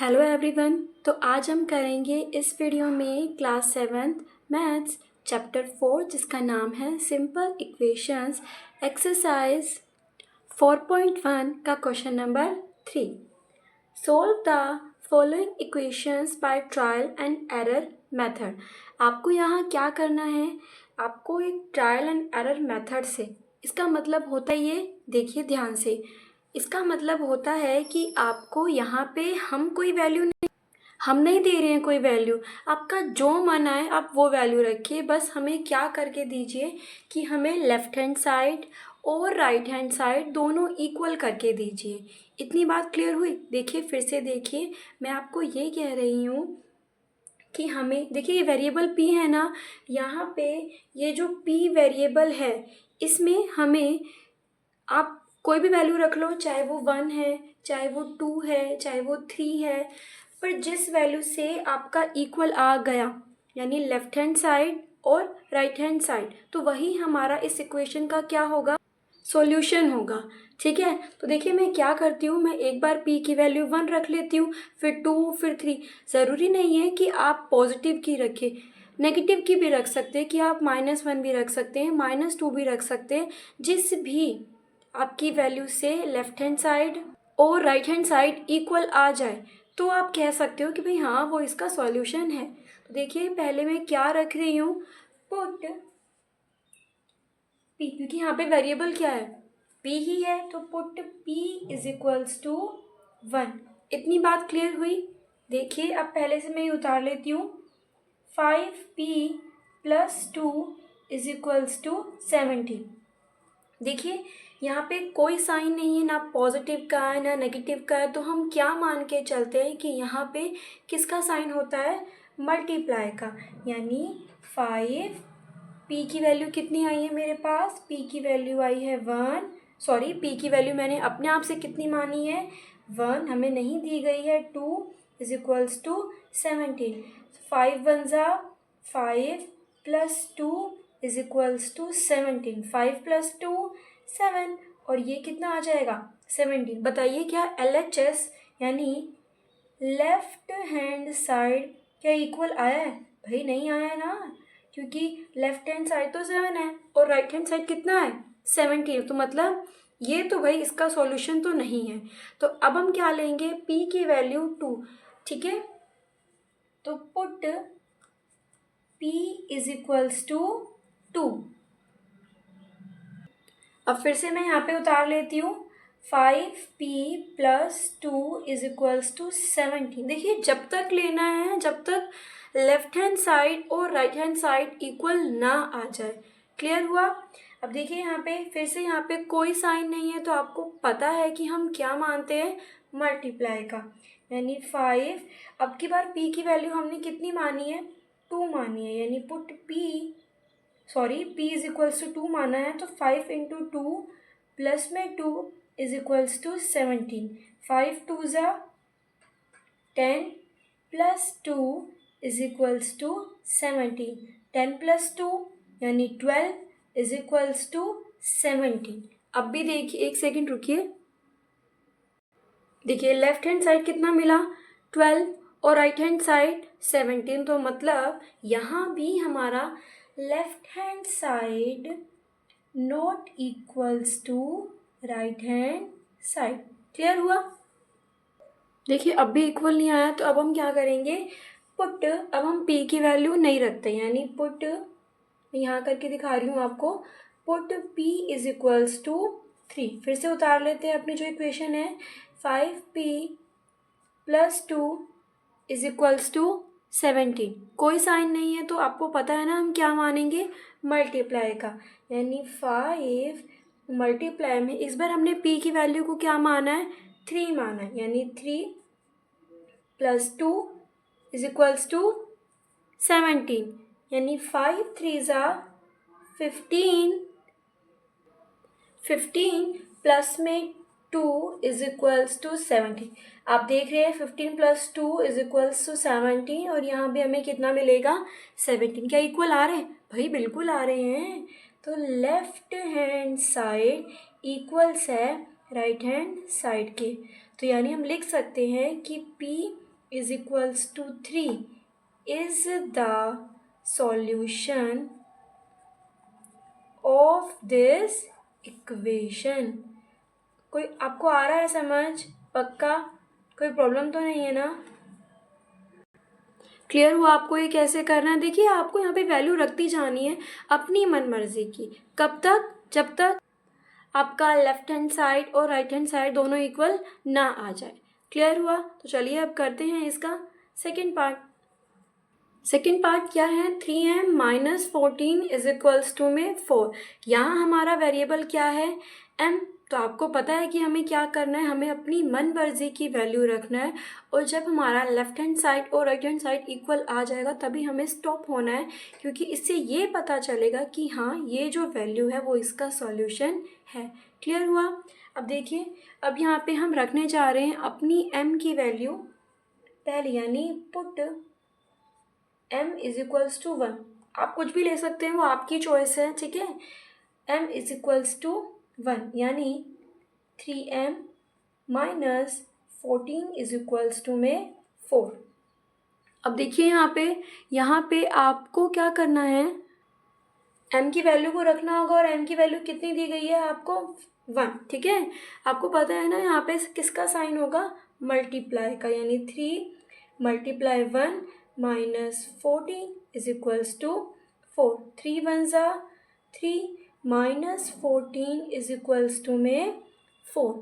Hello everyone. तो आज हम करेंगे इस वीडियो में क्लास 7th मैथ्स चैप्टर 4 जिसका नाम है सिंपल इक्वेशंस एक्सरसाइज 4.1 का question number 3। Solve the following equations by trial and error method. आपको यहाँ क्या करना है, आपको एक ट्रायल एंड एरर मेथड से, इसका मतलब होता है ये, देखिए ध्यान से, इसका मतलब होता है कि आपको यहाँ पे हम कोई वैल्यू हम नहीं दे रहे हैं, कोई वैल्यू आपका जो मन आए आप वो वैल्यू रखिए। बस हमें क्या करके दीजिए कि हमें लेफ़्ट हैंड साइड और राइट हैंड साइड दोनों इक्वल करके दीजिए। इतनी बात क्लियर हुई। देखिए फिर से देखिए, मैं आपको ये कह रही हूँ कि हमें, देखिए ये वेरिएबल p है ना, यहाँ पे ये जो p वेरिएबल है इसमें हमें आप कोई भी वैल्यू रख लो, चाहे वो 1 है, चाहे वो 2 है, चाहे वो 3 है, पर जिस वैल्यू से आपका इक्वल आ गया यानी लेफ्ट हैंड साइड और राइट हैंड साइड, तो वही हमारा इस इक्वेशन का क्या होगा, सॉल्यूशन होगा। ठीक है, तो देखिए मैं क्या करती हूँ, मैं एक बार p की वैल्यू 1 रख लेती हूँ, फिर 2, फिर 3। ज़रूरी नहीं है कि आप पॉजिटिव की रखें, नेगेटिव की भी रख सकते हैं, कि आप -1 भी रख सकते हैं, -2 भी रख सकते हैं। जिस भी आपकी वैल्यू से लेफ्ट हैंड साइड और राइट हैंड साइड इक्वल आ जाए तो आप कह सकते हो कि भाई हाँ वो इसका सॉल्यूशन है। तो देखिए पहले मैं क्या रख रही हूँ, पुट p, क्योंकि यहाँ पे वेरिएबल क्या है, p ही है, तो put p is equals to 1। इतनी बात क्लियर हुई। देखिए अब पहले से मैं ये उतार लेती हूँ, 5p + 2 इज इक्वल्स टू 70। देखिए यहाँ पे कोई साइन नहीं है, ना पॉजिटिव का है ना नेगेटिव का है, तो हम क्या मान के चलते हैं कि यहाँ पे किसका साइन होता है, मल्टीप्लाई का। यानी 5, p की वैल्यू कितनी आई है मेरे पास, p की वैल्यू आई है 1, सॉरी p की वैल्यू मैंने अपने आप से कितनी मानी है, 1, हमें नहीं दी गई है, 2 इज इक्वल्स टू 17। 5 1 ज़ा 5 + 2 इज इक्वल्स टू 17। 5 + 2 7, और ये कितना आ जाएगा, 17। बताइए क्या LHS यानी लेफ्ट हैंड साइड क्या इक्वल आया है, भाई नहीं आया है ना, क्योंकि लेफ्ट हैंड साइड तो 7 है और राइट हैंड साइड कितना है, 17। तो मतलब ये तो भाई इसका सॉल्यूशन तो नहीं है। तो अब हम क्या लेंगे, p की वैल्यू 2। ठीक है, तो put p is equals to 2। अब फिर से मैं यहाँ पे उतार लेती हूँ, 5p + 2 इज इक्वल्स टू 17। देखिए जब तक लेना है, जब तक लेफ्ट हैंड साइड और राइट हैंड साइड इक्वल ना आ जाए। क्लियर हुआ। अब देखिए यहाँ पे फिर से, यहाँ पे कोई साइन नहीं है, तो आपको पता है कि हम क्या मानते हैं, मल्टीप्लाई का। यानी 5, अब की बार p की वैल्यू हमने कितनी मानी है, 2 मानी है, यानी put p is equals to 2 माना है, तो 5 × 2 प्लस में 2 इज इक्वल्स टू 17। 5 2 ज़ा 10 + 2 इज इक्वल्स टू 17। 10 + 2 यानी 12 इज इक्वल्स टू 17। अब भी देखिए, एक सेकेंड रुकिए, देखिए लेफ्ट हैंड साइड कितना मिला, 12, और राइट हैंड साइड 17। तो मतलब यहाँ भी हमारा left hand side not equals to right hand side. Clear हुआ। देखिए अब भी इक्वल नहीं आया, तो अब हम क्या करेंगे, पुट, अब हम p की वैल्यू नहीं रखते, यानी पुट, मैं यहाँ करके दिखा रही हूँ आपको, put p is equals to 3। फिर से उतार लेते हैं अपनी जो इक्वेशन है, 5p + 2 इज इक्वल्स टू 17। कोई साइन नहीं है, तो आपको पता है ना हम क्या मानेंगे, मल्टीप्लाई का। यानी 5 मल्टीप्लाई में इस बार हमने p की वैल्यू को क्या माना है, 3 माना है, यानी 3 + 2 इज इक्वल्स टू 17। यानी 5 3 ज़ा 15, 15 प्लस में 2 इज इक्वल्स टू 17। आप देख रहे हैं 15 + 2 इज इक्वल्स टू 17, और यहाँ भी हमें कितना मिलेगा, 17। क्या इक्वल आ रहे हैं, भाई बिल्कुल आ रहे हैं। तो लेफ्ट हैंड साइड इक्वल्स है राइट हैंड साइड के। तो यानी हम लिख सकते हैं कि p is equals to 3 is the solution of this equation. कोई आपको आ रहा है समझ? पक्का? कोई प्रॉब्लम तो नहीं है ना? क्लियर हुआ आपको ये कैसे करना है? देखिए आपको यहाँ पे वैल्यू रखती जानी है अपनी मन मर्जी की। कब तक? जब तक आपका लेफ्ट हैंड साइड और राइट हैंड साइड दोनों इक्वल ना आ जाए। क्लियर हुआ? तो चलिए अब करते हैं इसका सेकेंड पार्ट। सेकेंड पार्ट क्या है? 3m minus 14 is equals to में 4। यहाँ हमारा वेरिएबल क्या है? m। तो आपको पता है कि हमें क्या करना है, हमें अपनी मन मर्जी की वैल्यू रखना है। और जब हमारा लेफ्ट हैंड साइड और राइट हैंड साइड इक्वल आ जाएगा तभी हमें स्टॉप होना है, क्योंकि इससे ये पता चलेगा कि हाँ ये जो वैल्यू है वो इसका सॉल्यूशन है। क्लियर हुआ? अब देखिए, अब यहाँ पे हम रखने जा रहे हैं अपनी m की वैल्यू पहले, यानी put m is equals to 1। आप कुछ भी ले सकते हैं, वो आपकी चॉइस है, ठीक है। m इज इक्वल्स टू 1 यानी 3m minus 14 is equals to में 4। अब देखिए यहाँ पे आपको क्या करना है, m की वैल्यू को रखना होगा। और m की वैल्यू कितनी दी गई है आपको? 1, ठीक है। आपको पता है ना यहाँ पे किसका साइन होगा? मल्टीप्लाई का, यानी 3 multiply 1 minus 14 is equals to 4। 3 1 ज़ा 3 माइनस 14 इज इक्वल्स टू में 4।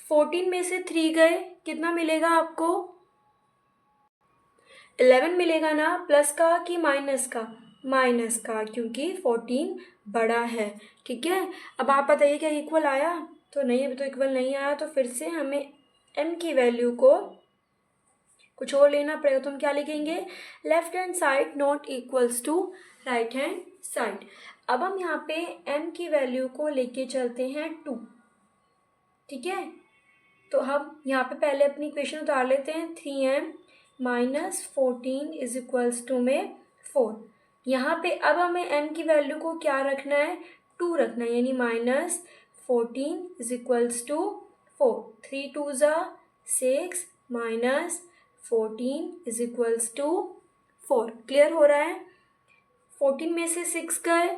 14 में से 3 गए, कितना मिलेगा आपको? 11 मिलेगा ना। प्लस का कि माइनस का? माइनस का, क्योंकि 14 बड़ा है, ठीक है। अब आप बताइए क्या इक्वल आया? तो नहीं, अभी तो इक्वल नहीं आया। तो फिर से हमें m की वैल्यू को कुछ और लेना पड़ेगा। तो हम क्या लिखेंगे? Left hand side not equals to right hand side. अब हम यहाँ पे m की वैल्यू को लेके चलते हैं 2, ठीक है। तो हम यहाँ पे पहले अपनी इक्वेशन उतार लेते हैं। 3m minus 14 is equals to में 4। यहाँ पे अब हमें m की वैल्यू को क्या रखना है? 2 रखना है, यानी माइनस 14 इज इक्वल्स टू 4। 3 2 ज़ा 6 minus 14 is equals to 4। Clear हो रहा है? 14 में से 6 गए,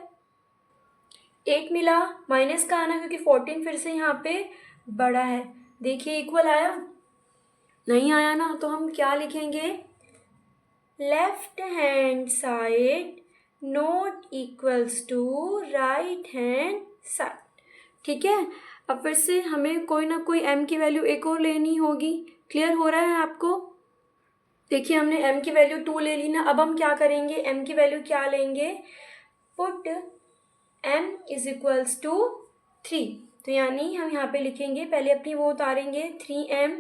8 मिला। माइनस का आना, क्योंकि 14 फिर से यहाँ पे बड़ा है। देखिए इक्वल आया? नहीं आया ना। तो हम क्या लिखेंगे? Left hand side not equals to right hand side, ठीक है। अब फिर से हमें कोई ना कोई m की वैल्यू एक और लेनी होगी। क्लियर हो रहा है आपको? देखिए हमने m की वैल्यू 2 ले ली ना। अब हम क्या करेंगे? m की वैल्यू क्या लेंगे? Put m is equals to 3। तो यानी हम यहाँ पे लिखेंगे, पहले अपनी वो उतारेंगे, 3m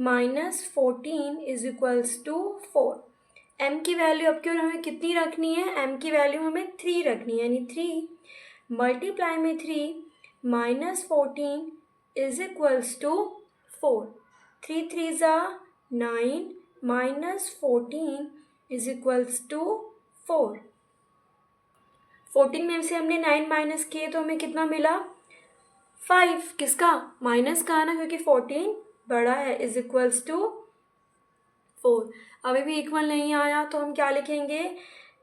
minus 14 is equals to 4। m की वैल्यू अब क्यों हमें कितनी रखनी है? m की वैल्यू हमें 3 रखनी है, यानी 3 मल्टीप्लाई में 3 माइनस 14 इज इक्वल्स टू 4। 3 3 ज़ा 9 माइनस 14 इज इक्वल्स टू 4। 14 में से हमने 9 माइनस किए तो हमें कितना मिला? 5। किसका? माइनस का ना, क्योंकि 14 बड़ा है, इज इक्वल्स टू 4। अभी भी इक्वल नहीं आया तो हम क्या लिखेंगे?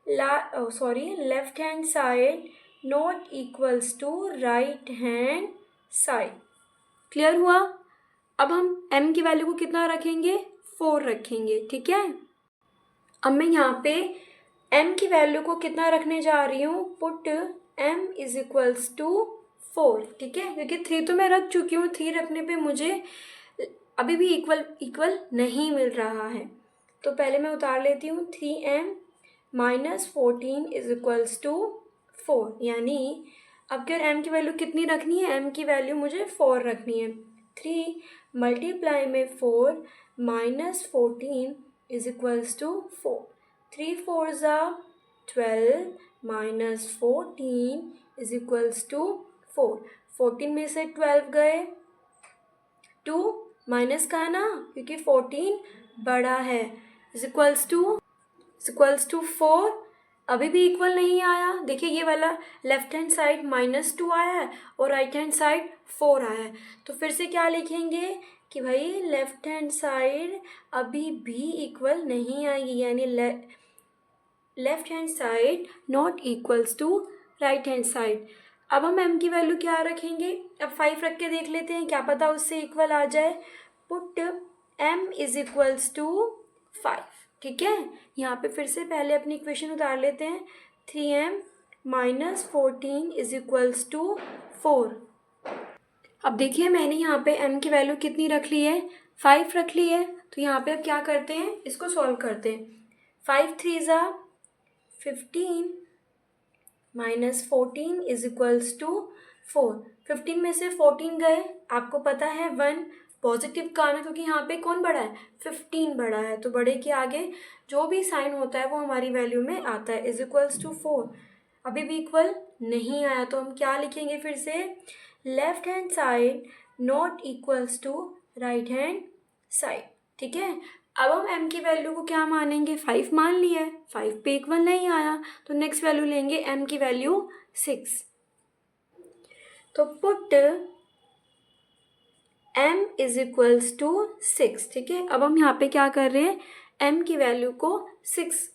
Left hand side not equals to right hand side. Clear हुआ? अब हम m की वैल्यू को कितना रखेंगे? 4 रखेंगे, ठीक है। अब मैं यहाँ पे m की वैल्यू को कितना रखने जा रही हूँ? Put m is equals to 4, ठीक है। क्योंकि 3 तो मैं रख चुकी हूँ, 3 रखने पे मुझे अभी भी इक्वल नहीं मिल रहा है। तो पहले मैं उतार लेती हूँ, 3m minus 14 is equals to 4। यानी अब क्या m की वैल्यू कितनी रखनी है? m की वैल्यू मुझे 4 रखनी है। 3 मल्टीप्लाई में 4 माइनस 14 इज इक्वल्स टू 4। 3 4 ज़ा 12 माइनस 14 इज इक्वल्स टू 4। 14 में से 12 गए, 2 माइनस का है ना, क्योंकि 14 बड़ा है, इज इक्वल्स टू 4। अभी भी इक्वल नहीं आया। देखिए ये वाला लेफ्ट हैंड साइड -2 आया है और राइट हैंड साइड 4 आया है। तो फिर से क्या लिखेंगे? कि भाई लेफ्ट हैंड साइड अभी भी इक्वल नहीं आएगी, यानी left hand side not equals to right hand side. अब हम m की वैल्यू क्या रखेंगे, अब 5 रख के देख लेते हैं, क्या पता उससे इक्वल आ जाए। Put m is equals to 5, ठीक है। यहाँ पे फिर से पहले अपनी इक्वेशन उतार लेते हैं, 3m minus 14 is equals to 4। अब देखिए मैंने यहाँ पे m की वैल्यू कितनी रख ली है, 5 रख ली है। तो यहाँ पे अब क्या करते हैं, इसको सॉल्व करते हैं। 5 3 ज़ा 15 माइनस 14 इज इक्वल्स टू 4। 15 में से 14 गए, आपको पता है 1 पॉजिटिव का आना, क्योंकि यहाँ पे कौन बड़ा है, 15 बड़ा है, तो बड़े के आगे जो भी साइन होता है वो हमारी वैल्यू में आता है, इज इक्वल्स टू 4। अभी भी इक्वल नहीं आया, तो हम क्या लिखेंगे फिर से, left hand side not equals to right hand side, ठीक है। अब हम m की वैल्यू को क्या मानेंगे, 5 मान लिया है, 5 पे इक्वल नहीं आया, तो नेक्स्ट वैल्यू लेंगे m की वैल्यू 6। तो put m is equals to 6, ठीक है। अब हम यहाँ पे क्या कर रहे हैं, m की वैल्यू को 6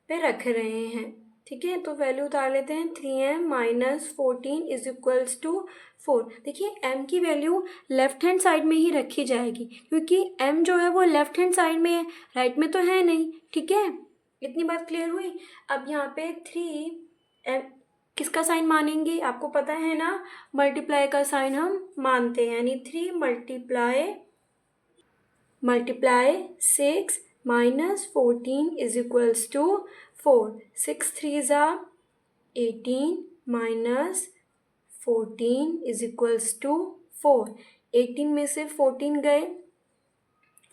पे रख रहे हैं, ठीक है। तो वैल्यू उतार लेते हैं, 3m minus 14 is equals to 4। देखिए m की वैल्यू लेफ्ट हैंड साइड में ही रखी जाएगी, क्योंकि m जो है वो लेफ्ट हैंड साइड में है, राइट में तो है नहीं, ठीक है। इतनी बात क्लियर हुई। अब यहाँ पे 3m किसका साइन मानेंगे, आपको पता है ना, मल्टीप्लाई का साइन हम मानते हैं, यानी 3 multiply 6 minus 14 is equals to 4। 6 3 ज़ा 18 माइनस 14 इज इक्वल्स टू 4। 18 में से 14 गए,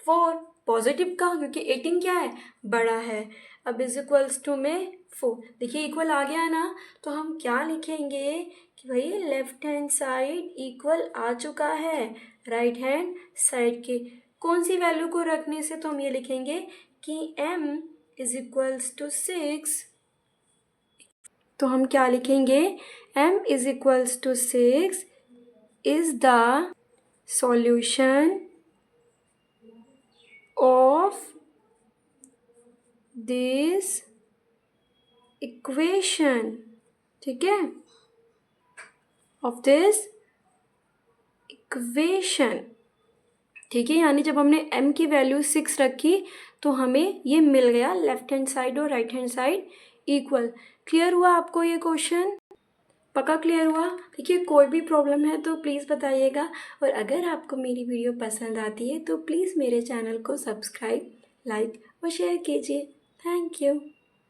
4 पॉजिटिव का, क्योंकि 18 क्या है, बड़ा है। अब इज इक्वल्स टू में 4, देखिए इक्वल आ गया ना। तो हम क्या लिखेंगे कि भाई लेफ्ट हैंड साइड इक्वल आ चुका है राइट हैंड साइड के, कौन सी वैल्यू को रखने से, तो हम ये लिखेंगे कि m इज इक्वल्स टू 6। तो हम क्या लिखेंगे, m is equals to 6 is the solution of this equation, ठीक है, of this equation, ठीक है। यानी जब हमने m की वैल्यू 6 रखी तो हमें ये मिल गया, लेफ्ट हैंड साइड और right hand side equal. Clear हुआ आपको ये क्वेश्चन, पक्का क्लियर हुआ। देखिए कोई भी प्रॉब्लम है तो प्लीज़ बताइएगा, और अगर आपको मेरी वीडियो पसंद आती है तो प्लीज़ मेरे चैनल को सब्सक्राइब, लाइक और शेयर कीजिए। Thank you.